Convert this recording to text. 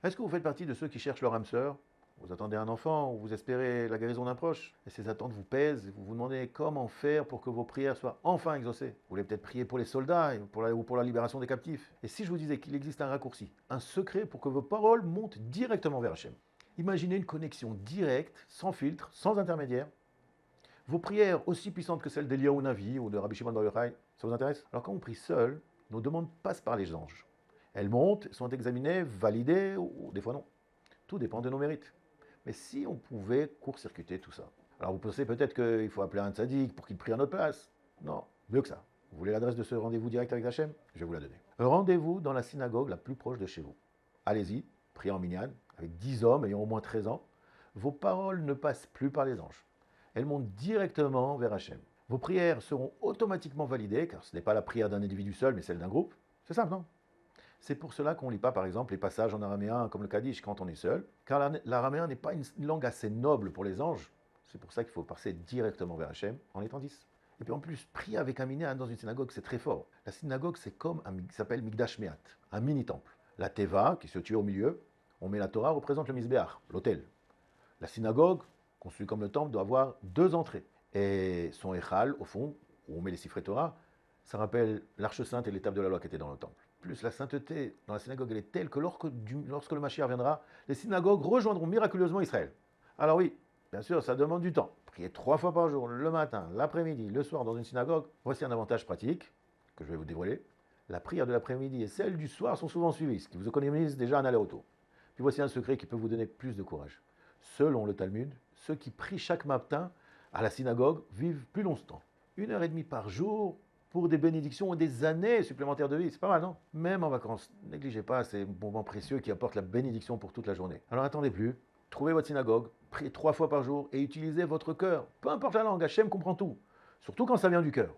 Est-ce que vous faites partie de ceux qui cherchent leur âme sœur? Vous attendez un enfant ou vous espérez la guérison d'un proche et ces attentes vous pèsent et vous vous demandez comment faire pour que vos prières soient enfin exaucées. Vous voulez peut-être prier pour les soldats ou pour la libération des captifs. Et si je vous disais qu'il existe un raccourci, un secret pour que vos paroles montent directement vers Hachem? Imaginez une connexion directe, sans filtre, sans intermédiaire. Vos prières aussi puissantes que celles d'Eliyahu Navi ou de Rabbi Shimon Bar Yochai, ça vous intéresse? Alors quand on prie seul, nos demandes passent par les anges. Elles montent, sont examinées, validées ou des fois non. Tout dépend de nos mérites. Mais si on pouvait court-circuiter tout ça. Alors vous pensez peut-être qu'il faut appeler un tzaddik pour qu'il prie à notre place. Non, mieux que ça. Vous voulez l'adresse de ce rendez-vous direct avec Hachem? Je vais vous la donner. Rendez-vous dans la synagogue la plus proche de chez vous. Allez-y, priez en minyan, avec 10 hommes ayant au moins 13 ans. Vos paroles ne passent plus par les anges. Elles montent directement vers Hachem. Vos prières seront automatiquement validées, car ce n'est pas la prière d'un individu seul, mais celle d'un groupe. C'est simple, non? C'est pour cela qu'on ne lit pas, par exemple, les passages en araméen comme le Kaddish quand on est seul, car l'araméen n'est pas une langue assez noble pour les anges. C'est pour ça qu'il faut passer directement vers Hachem en étant 10. Et puis en plus, prier avec un minyan dans une synagogue, c'est très fort. La synagogue, c'est comme qui s'appelle Migdash Meat, un mini-temple. La Teva, qui se tue au milieu, on met la Torah, représente le Mizbeach, l'autel. La synagogue, conçue comme le temple, doit avoir 2 entrées. Et son Echal, au fond, où on met les siffrets Torah, ça rappelle l'Arche Sainte et l'étape de la loi qui était dans le temple. Plus la sainteté dans la synagogue, elle est telle que lorsque le Mashiach viendra, les synagogues rejoindront miraculeusement Israël. Alors oui, bien sûr, ça demande du temps. Prier 3 fois par jour, le matin, l'après-midi, le soir dans une synagogue, voici un avantage pratique que je vais vous dévoiler. La prière de l'après-midi et celle du soir sont souvent suivies, ce qui vous économise déjà un aller-retour. Puis voici un secret qui peut vous donner plus de courage. Selon le Talmud, ceux qui prient chaque matin à la synagogue vivent plus longtemps. 1 heure et demie par jour pour des bénédictions et des années supplémentaires de vie. C'est pas mal, non? Même en vacances, négligez pas ces moments précieux qui apportent la bénédiction pour toute la journée. Alors attendez plus, trouvez votre synagogue, priez 3 fois par jour et utilisez votre cœur. Peu importe la langue, Hachem comprend tout. Surtout quand ça vient du cœur.